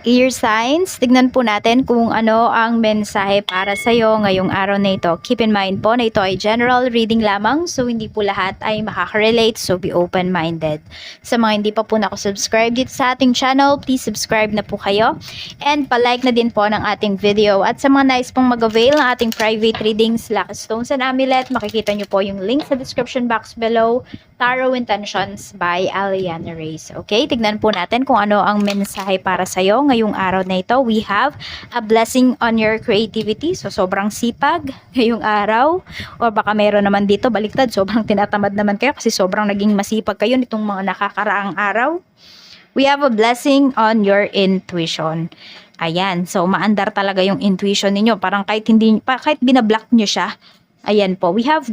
Ear signs, tignan po natin kung ano ang mensahe para sa'yo ngayong araw na ito. Keep in mind po na ito ay general reading lamang, so hindi po lahat ay makaka-relate, so be open-minded. Sa mga hindi pa po nakasubscribe dito sa ating channel, please subscribe na po kayo. And palike na din po ng ating video. At sa mga nais pong mag-avail ng ating private readings, Lucky Stones and Amulet, makikita nyo po yung link sa description box below. Tarot Intentions by Aliana Reyes. Okay, tignan po natin kung ano ang mensahe para sa'yo ngayong araw na ito. We have a blessing on your creativity. So, sobrang sipag ngayong araw. O baka meron naman dito, baliktad, sobrang tinatamad naman kayo kasi sobrang naging masipag kayo nitong mga nakakaraang araw. We have a blessing on your intuition. Ayan, so maandar talaga yung intuition ninyo. Parang kahit binablock nyo siya, ayan po. We have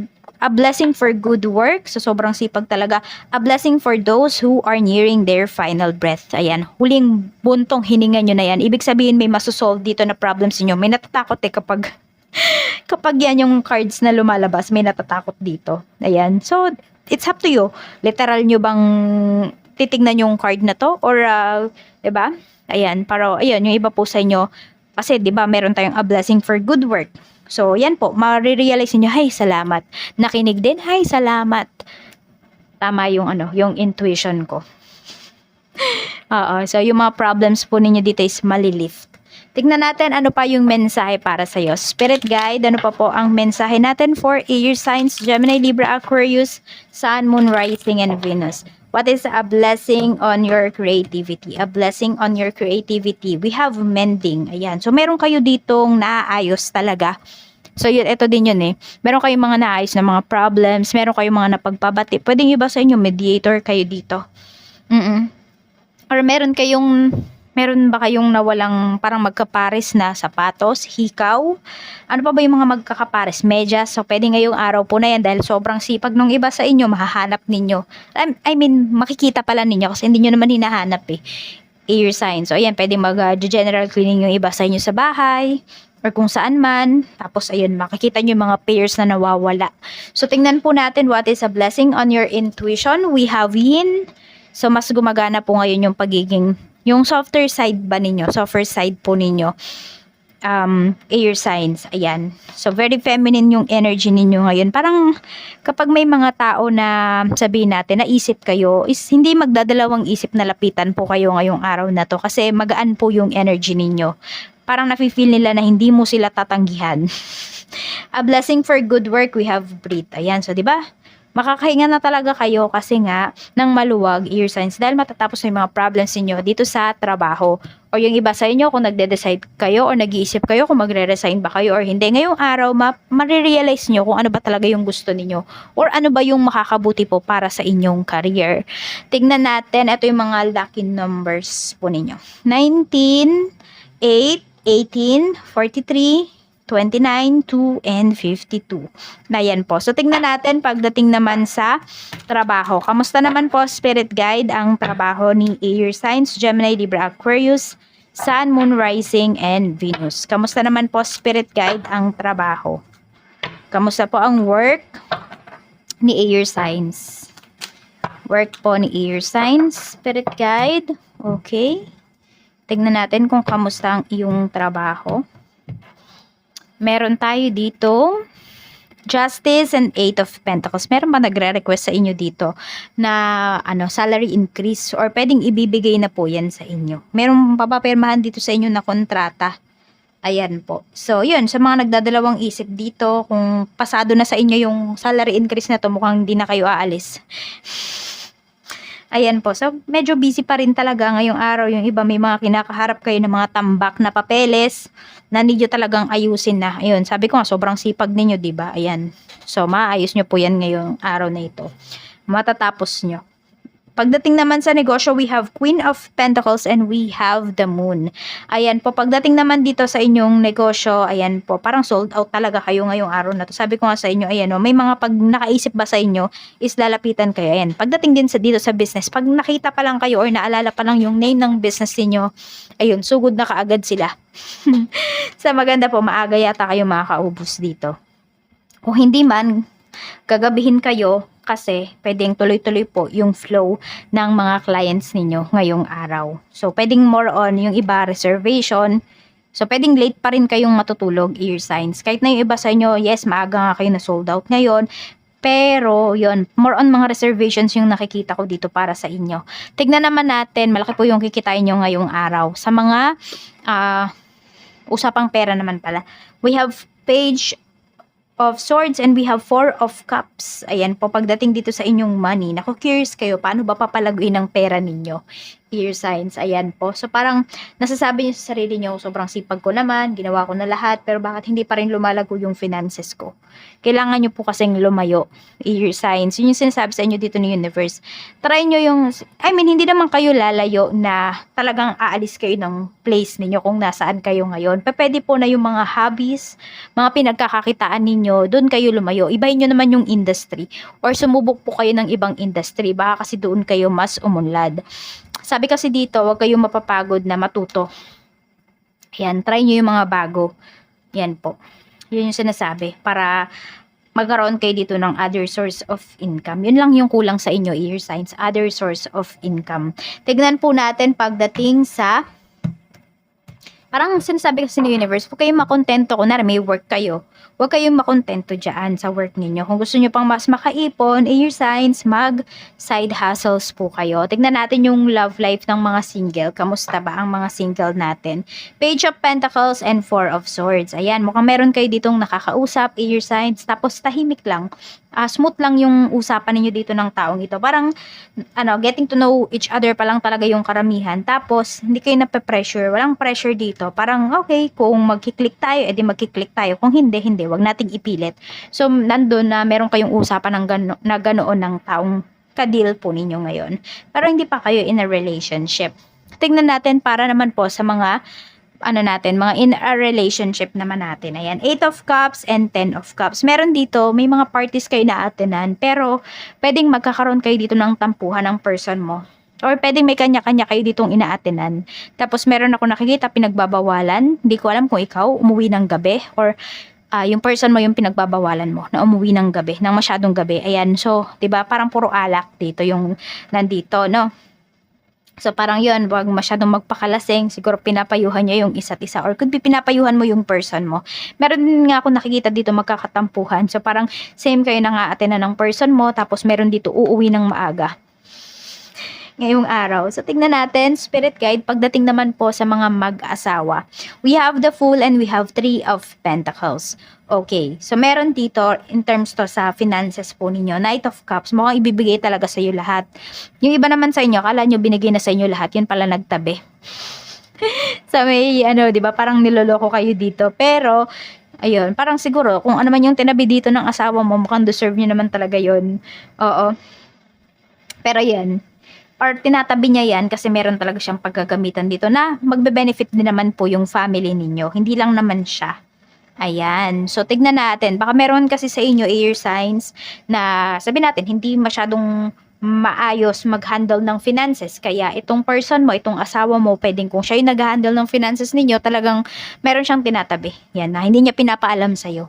a blessing for good work. So, sobrang sipag talaga. A blessing for those who are nearing their final breath. Ayan, huling buntong hininga nyo na yan. Ibig sabihin, may masosolve dito na problems niyo. May natatakot kapag kapag yan yung cards na lumalabas, may natatakot dito. Ayan. So, it's up to you. Literal nyo bang titignan yung card na to? Or, diba? Ayan. Pero, ayan, yung iba po sa inyo. Kasi, diba, meron tayong a blessing for good work. So, yan po, marirealize niyo, hay, salamat. Nakinig din, hay, salamat. Tama yung yung intuition ko. So yung mga problems po ninyo dito is malilift. Tignan natin ano pa yung mensahe para sa iyo. Spirit guide, ano pa po ang mensahe natin for air signs, Gemini, Libra, Aquarius, Sun, Moon, Rising, and Venus. What is a blessing on your creativity? A blessing on your creativity. We have mending. Ayan. So, meron kayo ditong naayos talaga. So, yun, ito din yun eh. Meron kayong mga naayos na mga problems. Meron kayong mga napagpabati. Pwedeng iba sa inyo, mediator kayo dito. Or meron ba kayong nawalang parang magkapares na sapatos, hikaw? Ano pa ba yung mga magkakapares? Medyas. So, pwede ngayong araw po na yan dahil sobrang sipag nung iba sa inyo, mahahanap ninyo. I mean, makikita pala ninyo kasi hindi nyo naman hinahanap eh. Air sign. So, ayan, pwede mag-general cleaning yung iba sa inyo sa bahay or kung saan man. Tapos, ayun, makikita nyo yung mga pairs na nawawala. So, tingnan po natin what is a blessing on your intuition. We have yin. So, mas gumagana po ngayon yung pagiging yung softer side ba ninyo? Softer side po ninyo. Air signs. Ayan. So, very feminine yung energy ninyo ngayon. Parang kapag may mga tao na sabihin natin, naisip kayo, is hindi magdadalawang isip na lapitan po kayo ngayong araw na to. Kasi magaan po yung energy ninyo. Parang nafe-feel nila na hindi mo sila tatanggihan. A blessing for good work, we have breathe. Ayan. So, di ba? Makakahinga na talaga kayo kasi nga ng maluwag air signs dahil matatapos na yung mga problems niyo dito sa trabaho. O yung iba sa inyo kung nagde-decide kayo o nag-iisip kayo kung magre-resign ba kayo or hindi. Ngayong araw, marirealize nyo kung ano ba talaga yung gusto niyo or ano ba yung makakabuti po para sa inyong career. Tignan natin, ito yung mga lucky numbers po ninyo. 19, 8, 18, 43, 29, 2, and 52. Na yan po. So, tingnan natin pagdating naman sa trabaho. Kamusta naman po, Spirit Guide, ang trabaho ni Air Signs, Gemini, Libra, Aquarius, Sun, Moon, Rising, and Venus. Kamusta naman po, Spirit Guide, ang trabaho? Kamusta po ang work ni Air Signs? Work po ni Air Signs, Spirit Guide. Okay. Tingnan natin kung kamusta ang iyong trabaho. Meron tayo dito, Justice and Eight of Pentacles. Meron ba nagre-request sa inyo dito na salary increase or pwedeng ibibigay na po yan sa inyo? Meron papapirmahan dito sa inyo na kontrata. Ayan po. So, yun. Sa mga nagdadalawang isip dito, kung pasado na sa inyo yung salary increase na to, mukhang hindi na kayo aalis. Ayan po. So, medyo busy pa rin talaga ngayong araw. Yung iba may mga kinakaharap kayo ng mga tambak na papeles na ninyo talagang ayusin na. Ayun, sabi ko nga, sobrang sipag ninyo, diba? Ayan. So, maayos nyo po yan ngayong araw na ito. Matatapos nyo. Pagdating naman sa negosyo, we have Queen of Pentacles and we have the Moon. Ayan po, pagdating naman dito sa inyong negosyo, ayan po, parang sold out talaga kayo ngayong araw na to. Sabi ko nga sa inyo, ayan o, may mga pag nakaisip ba sa inyo, is lalapitan kayo. Ayan, pagdating din dito sa business, pag nakita pa lang kayo or naalala pa lang yung name ng business niyo, ayun, sugod na kaagad sila. Sa maganda po, maaga yata kayo makakaubos dito. Kung hindi man, gagabihin kayo, kasi pwedeng tuloy-tuloy po yung flow ng mga clients ninyo ngayong araw. So, pwedeng more on yung iba reservation. So, pwedeng late pa rin kayong matutulog, air signs. Kahit na yung iba sa inyo, yes, maaga nga kayo na sold out ngayon. Pero, yon more on mga reservations yung nakikita ko dito para sa inyo. Tignan naman natin, malaki po yung kikitain nyo ngayong araw. Sa mga usapang pera naman pala. We have Page of Swords and we have Four of Cups. Ayan po, pagdating dito sa inyong money, naku, curious kayo, paano ba papalaguin ang pera ninyo? Ear signs, ayan po. So parang nasasabi niyo sa sarili niyo, sobrang sipag ko naman, ginawa ko na lahat, pero bakit hindi pa rin lumalago yung finances ko? Kailangan niyo po kasing lumayo. Ear signs, yun yung sinasabi sa inyo dito ng universe. Try niyo yung, hindi naman kayo lalayo na talagang aalis kayo ng place ninyo kung nasaan kayo ngayon. Pwede po na yung mga hobbies, mga pinagkakakitaan ninyo, doon kayo lumayo. Ibahin nyo naman yung industry or sumubok po kayo ng ibang industry. Baka kasi doon kayo mas umunlad. Sabi kasi dito, huwag kayong mapapagod na matuto. Yan, try nyo yung mga bago. Yan po. Yun yung sinasabi. Para magkaroon kayo dito ng other source of income. Yun lang yung kulang sa inyo, ear signs. Other source of income. Tignan po natin pagdating sa parang sinasabi kasi ni universe, huwag kayong makontento kung may work kayo. Huwag kayong makontento dyan sa work ninyo. Kung gusto nyo pang mas makaipon, air signs, mag-side hustles po kayo. Tignan natin yung love life ng mga single. Kamusta ba ang mga single natin? Page of Pentacles and Four of Swords. Ayan, mukhang meron kayo ditong nakakausap, air signs, tapos tahimik lang. Smooth lang yung usapan ninyo dito ng taong ito. Parang, getting to know each other pa lang talaga yung karamihan. Tapos, hindi kayo nape-pressure. Walang pressure dito. Parang, okay, kung magkiklik tayo, edi magkiklik tayo. Kung hindi, hindi. Wag nating ipilit. So, nandun na meron kayong usapan na ganoon ng taong kadil po ninyo ngayon. Pero hindi pa kayo in a relationship. Tingnan natin para naman po sa mga mga in a relationship naman natin. Ayan, 8 of Cups and 10 of Cups. Meron dito, may mga parties kayo na atenan, pero pwedeng magkakaroon kayo dito ng tampuhan ng person mo. Or pwedeng may kanya-kanya kayo ditong inaatenan. Tapos meron ako nakikita pinagbabawalan. Hindi ko alam kung ikaw umuwi ng gabi or yung person mo yung pinagbabawalan mo na umuwi ng gabi, ng masyadong gabi. Ayan, so, 'di ba, parang puro alak dito yung nandito, no? So parang yun, wag masyadong magpakalasing, siguro pinapayuhan niya yung isa't isa or could be pinapayuhan mo yung person mo. Meron din nga ako nakikita dito magkakatampuhan. So parang same kayo na nga atin na ng person mo, tapos meron dito uuwi ng maaga ngayong araw. So tingnan natin, Spirit Guide, pagdating naman po sa mga mag-asawa. We have the Fool and we have 3 of Pentacles. Okay, so meron dito in terms to sa finances po ninyo, Knight of Cups, mukhang ibibigay talaga sa iyo lahat. Yung iba naman sa inyo, akala nyo binigay na sa inyo lahat, yun pala nagtabi. Sa may, 'di ba, parang niloloko kayo dito. Pero, ayun, parang siguro, kung ano man yung tinabi dito ng asawa mo, mukhang deserve nyo naman talaga yun. Oo. Pero yan, or tinatabi niya yan kasi meron talaga siyang paggagamitan dito na magbe-benefit din naman po yung family ninyo. Hindi lang naman siya. Ayan. So, tignan natin. Baka meron kasi sa inyo air signs na sabi natin, hindi masyadong maayos mag-handle ng finances. Kaya itong person mo, itong asawa mo, pwedeng kung siya yung nag-handle ng finances ninyo, talagang meron siyang tinatabi. Yan, na hindi niya pinapaalam sa'yo.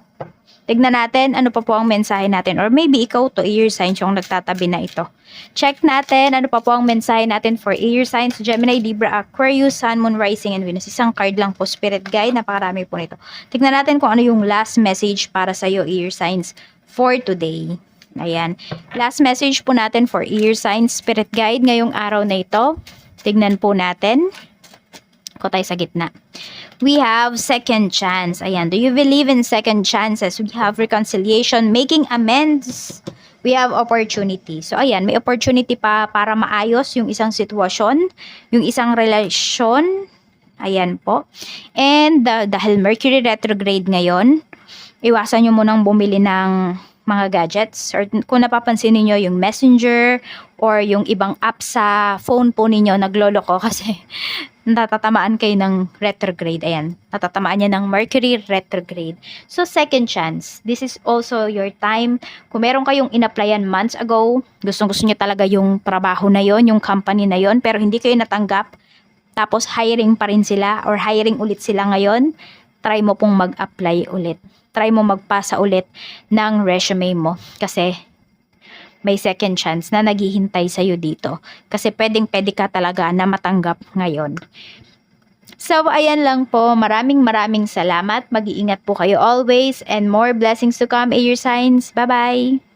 Tignan natin ano pa po ang mensahe natin. Or maybe ikaw to, air signs yung nagtatabi na ito. Check natin ano pa po ang mensahe natin for air signs, Gemini, Libra, Aquarius, Sun, Moon, Rising, and Venus. Isang card lang po, Spirit Guide. Napakarami po nito. Tignan natin kung ano yung last message para sa iyo, air signs, for today. Ayan. Last message po natin for air signs, Spirit Guide ngayong araw na ito. Tignan po natin. Ako tayo sa gitna. We have second chance. Ayan. Do you believe in second chances? We have reconciliation, making amends. We have opportunity. So, ayan. May opportunity pa para maayos yung isang sitwasyon, yung isang relasyon. Ayan po. And dahil Mercury retrograde ngayon, iwasan nyo munang bumili ng mga gadgets. Or kung napapansin niyo yung Messenger or yung ibang app sa phone po ninyo nagloloko kasi natatamaan kayo ng retrograde. Ayan, natatamaan niya ng Mercury retrograde. So, second chance. This is also your time. Kung meron kayong in-applyan months ago, gustong-gusto niyo talaga yung trabaho na yon, yung company na yon, pero hindi kayo natanggap, tapos hiring pa rin sila or hiring ulit sila ngayon, try mo pong mag-apply ulit. Try mo magpasa ulit ng resume mo. Kasi may second chance na naghihintay sa'yo dito. Kasi pwede ka talaga na matanggap ngayon. So, ayan lang po. Maraming salamat. Mag-iingat po kayo always and more blessings to come, air signs. Bye-bye!